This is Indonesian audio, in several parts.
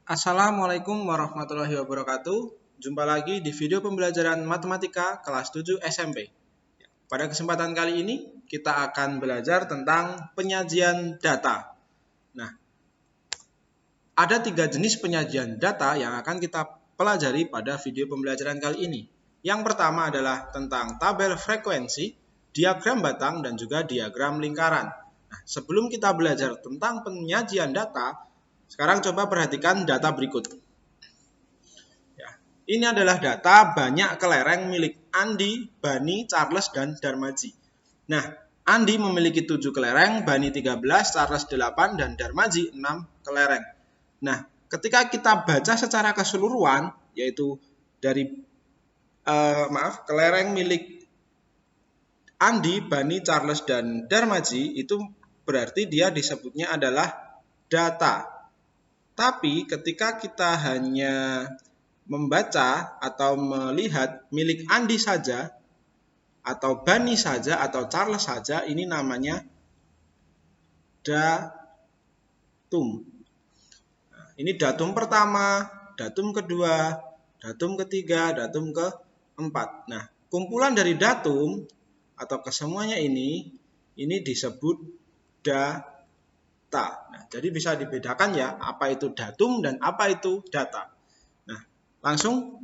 Assalamualaikum warahmatullahi wabarakatuh. Jumpa lagi di video pembelajaran matematika kelas 7 SMP. Pada kesempatan kali ini kita akan belajar tentang penyajian data. Nah, ada 3 jenis penyajian data yang akan kita pelajari pada video pembelajaran kali ini. Yang pertama adalah tentang tabel frekuensi, diagram batang, dan juga diagram lingkaran. Nah, sebelum kita belajar tentang penyajian data, sekarang coba perhatikan data berikut. Ini adalah data banyak kelereng milik Andi, Bani, Charles, dan Darmaji. Nah, Andi memiliki 7 kelereng, Bani 13, Charles 8, dan Darmaji 6 kelereng. Nah, ketika kita baca secara keseluruhan, yaitu dari kelereng milik Andi, Bani, Charles, dan Darmaji, itu berarti dia disebutnya adalah data. Tapi ketika kita hanya membaca atau melihat milik Andi saja, atau Bani saja, atau Charles saja, ini namanya datum. Nah, ini datum pertama, datum kedua, datum ketiga, datum keempat. Nah, kumpulan dari datum atau kesemuanya ini disebut data. Nah, jadi bisa dibedakan ya, apa itu datum dan apa itu data. Langsung,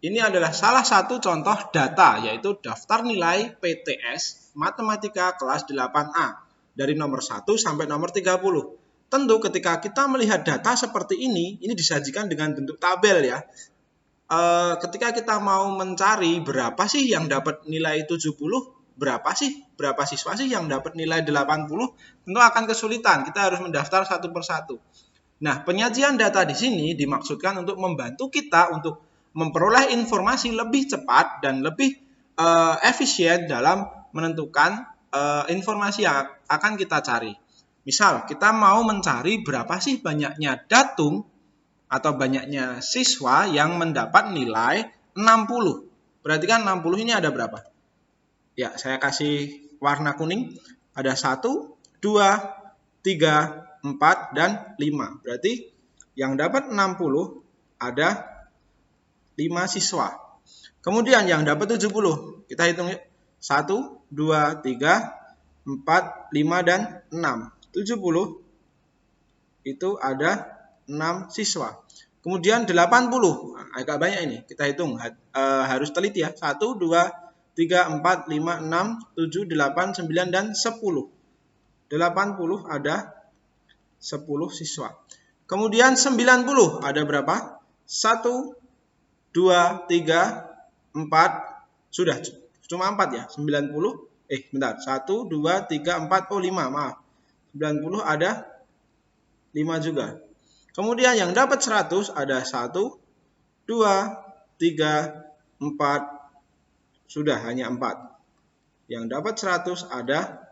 ini adalah salah satu contoh data, yaitu daftar nilai PTS Matematika kelas 8A dari nomor 1 sampai nomor 30. Tentu ketika kita melihat data seperti ini disajikan dengan bentuk tabel ya. Ketika kita mau mencari berapa sih yang dapat nilai 70, berapa siswa sih yang dapat nilai 80, tentu akan kesulitan. Kita harus mendaftar satu persatu. Nah, penyajian data di sini dimaksudkan untuk membantu kita untuk memperoleh informasi lebih cepat dan lebih efisien dalam menentukan informasi yang akan kita cari. Misal, kita mau mencari berapa sih banyaknya datum atau banyaknya siswa yang mendapat nilai 60. Berarti kan 60 ini ada berapa? Ya, saya kasih warna kuning. Ada 1, 2, 3, 4, dan 5. Berarti yang dapat 60 ada 5 siswa. Kemudian yang dapat 70. Kita hitung yuk. 1, 2, 3, 4, 5, dan 6. 70 itu ada 6 siswa. Kemudian 80. Nah, agak banyak ini. Kita hitung. Harus teliti ya. 1, 2, 3, 4, 5, 6, 7, 8, 9, dan 10. 80 ada 10 siswa. Kemudian 90 ada berapa? 1, 2, 3, 4. Sudah, cuma 4 ya. 90. Bentar. 1, 2, 3, 4. Oh, 5, maaf. 90 ada 5 juga. Kemudian yang dapat 100 ada 1, 2, 3, 4. Sudah, hanya 4. Yang dapat 100 ada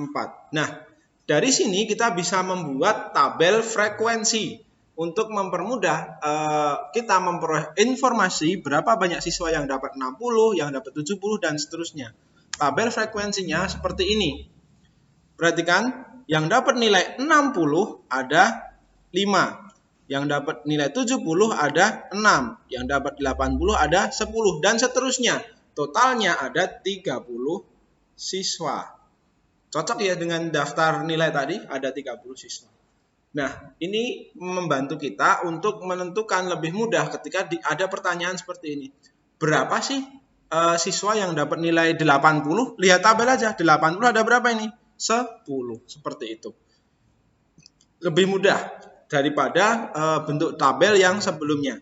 4. Nah, dari sini kita bisa membuat tabel frekuensi untuk mempermudah kita memperoleh informasi berapa banyak siswa yang dapat 60, yang dapat 70, dan seterusnya. Tabel frekuensinya seperti ini. Perhatikan, yang dapat nilai 60 ada 5. Yang dapat nilai 70 ada 6. Yang dapat 80 ada 10, dan seterusnya. Totalnya ada 30 siswa. Cocok ya dengan daftar nilai tadi, ada 30 siswa. Nah, ini membantu kita untuk menentukan lebih mudah ketika ada pertanyaan seperti ini. Berapa sih siswa yang dapat nilai 80? Lihat tabel aja, 80 ada berapa ini? 10, seperti itu. Lebih mudah daripada bentuk tabel yang sebelumnya.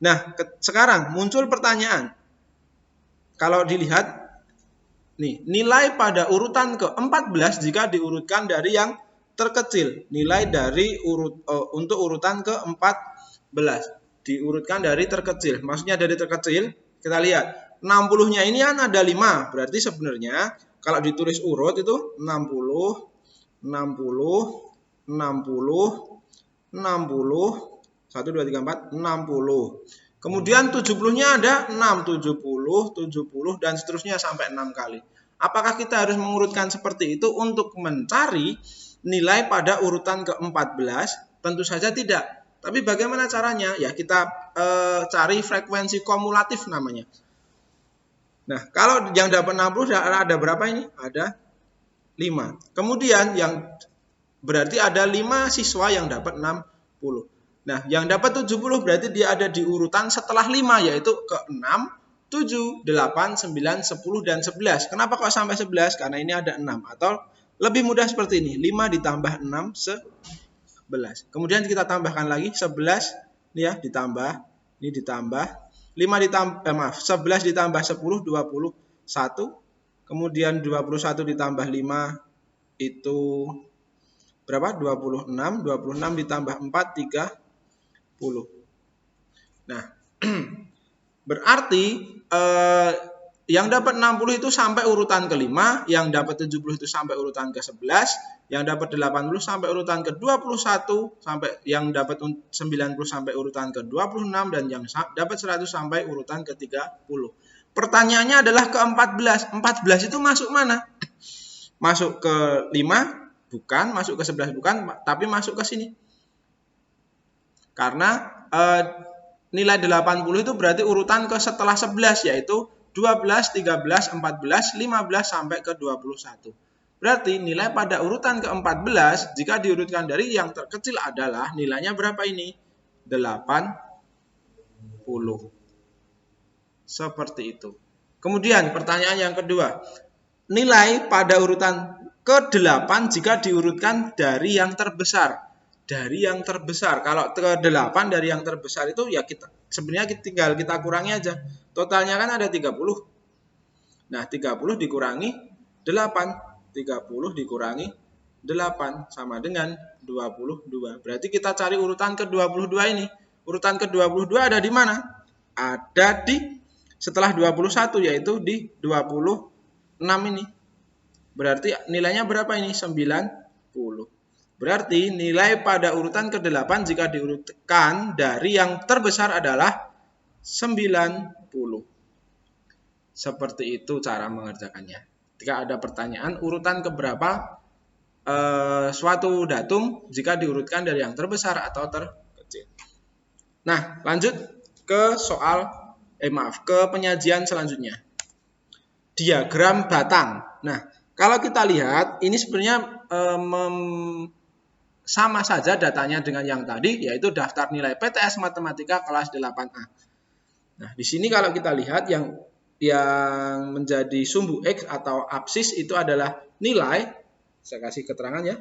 Nah, sekarang muncul pertanyaan. Kalau dilihat, nih, nilai pada urutan ke-14 jika diurutkan dari yang terkecil. Nilai dari untuk urutan ke-14 diurutkan dari terkecil. Maksudnya dari terkecil, kita lihat 60-nya ini kan ada 5. Berarti sebenarnya kalau ditulis urut itu 60, 60, 60, 60, 1, 2, 3, 4, 60. Kemudian 70-nya ada 6, 70, 70, dan seterusnya sampai 6 kali. Apakah kita harus mengurutkan seperti itu untuk mencari nilai pada urutan ke-14? Tentu saja tidak. Tapi bagaimana caranya? Ya kita cari frekuensi kumulatif namanya. Nah, kalau yang dapat 60 ada berapa ini? Ada 5. Kemudian yang berarti ada 5 siswa yang dapat 60. Nah, yang dapat 70 berarti dia ada di urutan setelah 5, yaitu ke 6, 7, 8, 9, 10, dan 11. Kenapa kok sampai 11? Karena ini ada 6. Atau lebih mudah seperti ini, 5 ditambah 6, 11. Kemudian kita tambahkan lagi, 11, ini ya, ditambah, ini ditambah, 11 ditambah 10, 21. Kemudian 21 ditambah 5, itu berapa? 26. 26 ditambah 4, 30. Nah, berarti yang dapat 60 itu sampai urutan ke-5, yang dapat 70 itu sampai urutan ke-11, yang dapat 80 sampai urutan ke-21, sampai yang dapat 90 sampai urutan ke-26, dan yang dapat 100 sampai urutan ke-30. Pertanyaannya adalah ke-14. 14 itu masuk mana? Masuk ke 5? Bukan. Masuk ke 11? Bukan. Tapi masuk ke sini. Karena nilai 80 itu berarti urutan ke setelah 11, yaitu 12, 13, 14, 15 sampai ke 21. Berarti nilai pada urutan ke-14 jika diurutkan dari yang terkecil adalah nilainya berapa ini? 80. Seperti itu. Kemudian pertanyaan yang kedua. Nilai pada urutan ke-8 jika diurutkan dari yang terbesar. Dari yang terbesar. Kalau ke-8 dari yang terbesar itu ya kita sebenarnya tinggal kita kurangi aja. Totalnya kan ada 30. Nah, 30 dikurangi 8. 30 dikurangi 8 sama dengan 22. Berarti kita cari urutan ke-22 ini. Urutan ke-22 ada di mana? Ada di setelah 21, yaitu di 26 ini. Berarti nilainya berapa ini? 90. Berarti nilai pada urutan ke-8 jika diurutkan dari yang terbesar adalah 90. Seperti itu cara mengerjakannya. Jika ada pertanyaan urutan keberapa suatu datum jika diurutkan dari yang terbesar atau terkecil. Nah, lanjut ke ke penyajian selanjutnya. Diagram batang. Nah, kalau kita lihat ini sebenarnya sama saja datanya dengan yang tadi, yaitu daftar nilai PTS Matematika kelas 8A. Nah, di sini kalau kita lihat yang menjadi sumbu X atau absis itu adalah nilai. Saya kasih keterangan ya.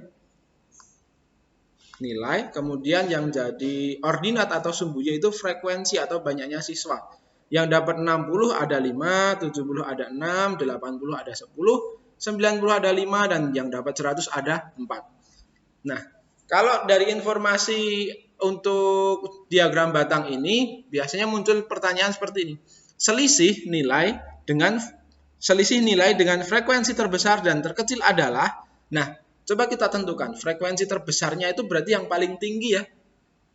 Nilai, kemudian yang jadi ordinat atau sumbu Y itu frekuensi atau banyaknya siswa. Yang dapat 60 ada 5, 70 ada 6, 80 ada 10, 90 ada 5, dan yang dapat 100 ada 4. Nah, kalau dari informasi untuk diagram batang ini, biasanya muncul pertanyaan seperti ini. Selisih nilai dengan frekuensi terbesar dan terkecil adalah, nah, coba kita tentukan. Frekuensi terbesarnya itu berarti yang paling tinggi ya.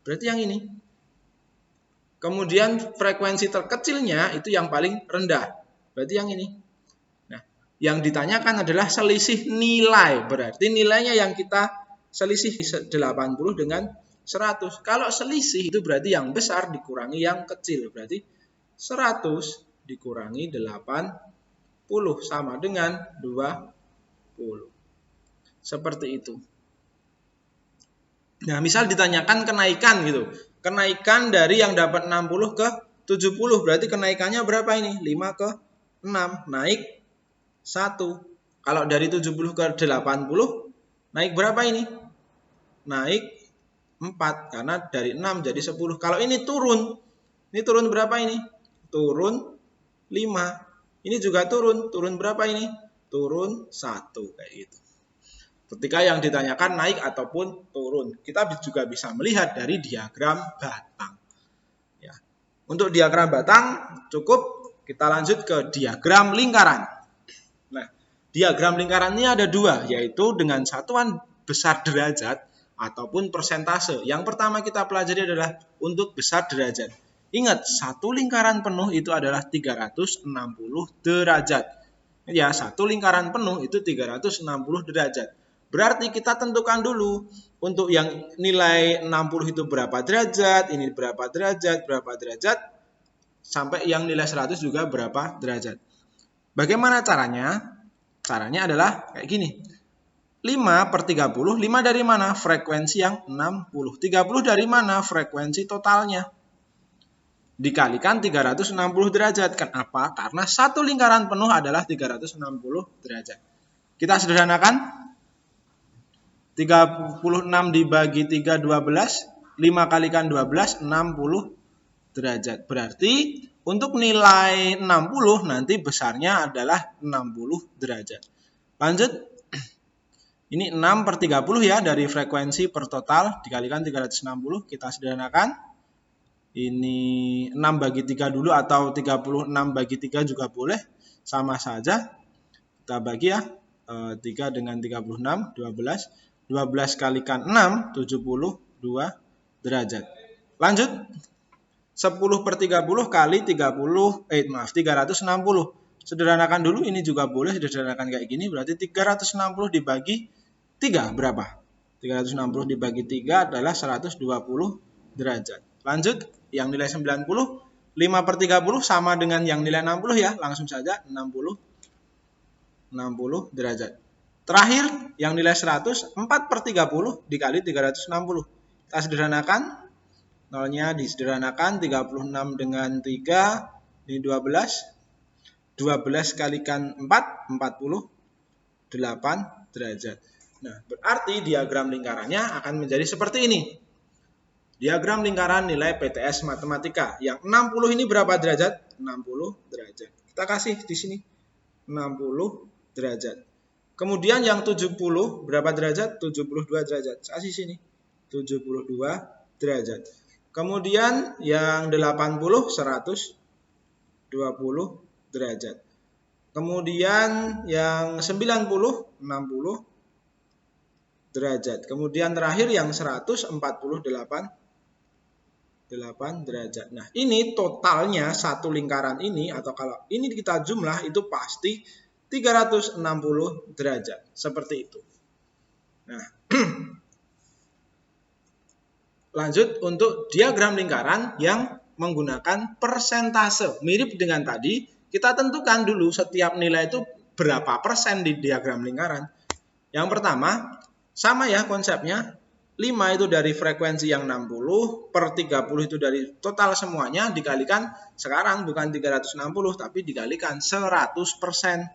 Berarti yang ini. Kemudian frekuensi terkecilnya itu yang paling rendah. Berarti yang ini. Nah, yang ditanyakan adalah selisih nilai. Berarti nilainya yang kita selisih 80 dengan 100. Kalau selisih itu berarti yang besar dikurangi yang kecil. Berarti 100 dikurangi 80 sama dengan 20. Seperti itu. Nah, misal ditanyakan kenaikan gitu. Kenaikan dari yang dapat 60 ke 70. Berarti kenaikannya berapa ini? 5 ke 6. Naik 1. Kalau dari 70 ke 80, naik berapa ini? Naik 4. Karena dari 6 jadi 10. Kalau ini turun. Ini turun berapa ini? Turun 5. Ini juga turun. Turun berapa ini? Turun 1. Kayak gitu. Ketika yang ditanyakan naik ataupun turun, kita juga bisa melihat dari diagram batang. Ya. Untuk diagram batang cukup, kita lanjut ke diagram lingkaran. Nah, diagram lingkaran ini ada dua, yaitu dengan satuan besar derajat ataupun persentase. Yang pertama kita pelajari adalah untuk besar derajat. Ingat, satu lingkaran penuh itu adalah 360 derajat. Ya, satu lingkaran penuh itu 360 derajat. berarti kita tentukan dulu untuk yang nilai 60 itu berapa derajat, ini berapa derajat, sampai yang nilai 100 juga berapa derajat. Bagaimana caranya? Caranya adalah kayak gini. 5/30, 5 dari mana? Frekuensi yang 60. 30 dari mana? Frekuensi totalnya. Dikalikan 360 derajat. Kenapa? Karena satu lingkaran penuh adalah 360 derajat. Kita sederhanakan. 36 dibagi 3, 12. 5 kalikan 12, 60 derajat. Berarti untuk nilai 60 nanti besarnya adalah 60 derajat. Lanjut. Ini 6/30 ya, dari frekuensi per total dikalikan 360, kita sederhanakan. Ini 6 bagi 3 dulu atau 36 bagi 3 juga boleh, sama saja. Kita bagi ya, 3 dengan 36, 12. 12 kalikan 6, 72 derajat. Lanjut, 10/30 kali 360. Sederhanakan dulu, ini juga boleh sederhanakan kayak gini, berarti 360 dibagi 3 berapa? 360 dibagi 3 adalah 120 derajat. Lanjut, yang nilai 90, 5/30 sama dengan yang nilai 60 ya, langsung saja 60 derajat. Terakhir, yang nilai 100, 4/30 dikali 360. Kita sederhanakan, nolnya disederhanakan, 36 dengan 3, ini 12. 12 kalikan 4, 48 derajat. Nah, berarti diagram lingkarannya akan menjadi seperti ini. Diagram lingkaran nilai PTS Matematika. Yang 60 ini berapa derajat? 60 derajat. Kita kasih di sini 60 derajat. Kemudian yang 70 berapa derajat? 72 derajat. Kasih sini 72 derajat. Kemudian yang 80 120 derajat. Kemudian yang 90 60 derajat. Kemudian terakhir yang 148 derajat. Nah, ini totalnya satu lingkaran ini, atau kalau ini kita jumlah itu pasti 360 derajat. Seperti itu. Nah, lanjut untuk diagram lingkaran yang menggunakan persentase. Mirip dengan tadi, kita tentukan dulu setiap nilai itu berapa persen di diagram lingkaran. Yang pertama, sama ya konsepnya, 5 itu dari frekuensi yang 60, per 30 itu dari total semuanya, dikalikan sekarang bukan 360, tapi dikalikan 100%.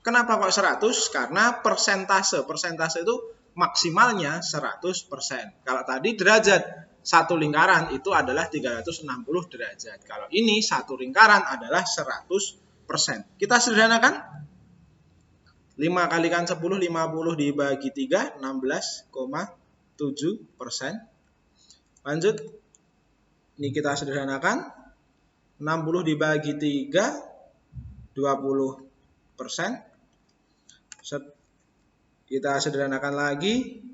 Kenapa kok 100? Karena persentase. Persentase itu maksimalnya 100%. Kalau tadi derajat, satu lingkaran itu adalah 360 derajat. Kalau ini satu lingkaran adalah 100%. Kita sederhanakan. 5 kalikan 10, 50 dibagi 3, 16,7%. Lanjut. Ini kita sederhanakan. 60 dibagi 3, 20%. Kita sederhanakan lagi.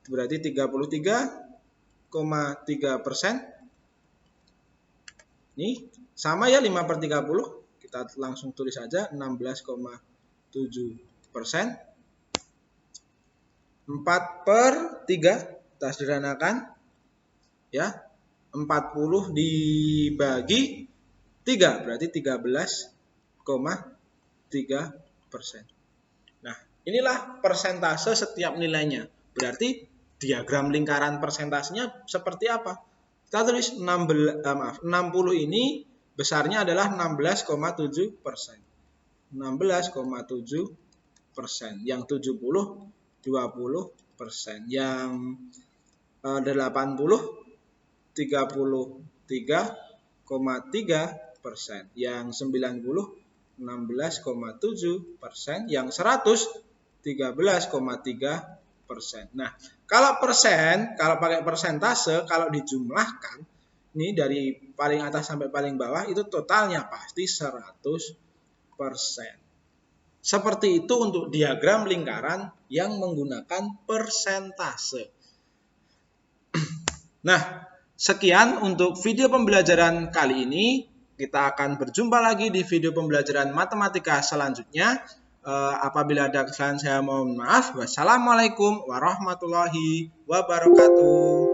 Berarti 33,3%. Ini sama ya 5/30. Kita langsung tulis saja 16,7%. 4/3 kita sederhanakan ya, 40 dibagi 3 berarti 13,3%. Nah, inilah persentase setiap nilainya. Berarti diagram lingkaran persentasenya seperti apa? Kita tulis 60 ini besarnya adalah 16,7%. 16,7%. Yang 70 20%. Yang 80 33,3%. Yang 90 16,7%. Yang 100 13,3%. Nah, kalau persen, kalau pakai persentase, kalau dijumlahkan, ini dari paling atas sampai paling bawah, itu totalnya pasti 100%. Seperti itu untuk diagram lingkaran yang menggunakan persentase. Nah, sekian untuk video pembelajaran kali ini. Kita akan berjumpa lagi di video pembelajaran matematika selanjutnya. Apabila ada kesalahan saya mohon maaf. Wassalamualaikum warahmatullahi wabarakatuh.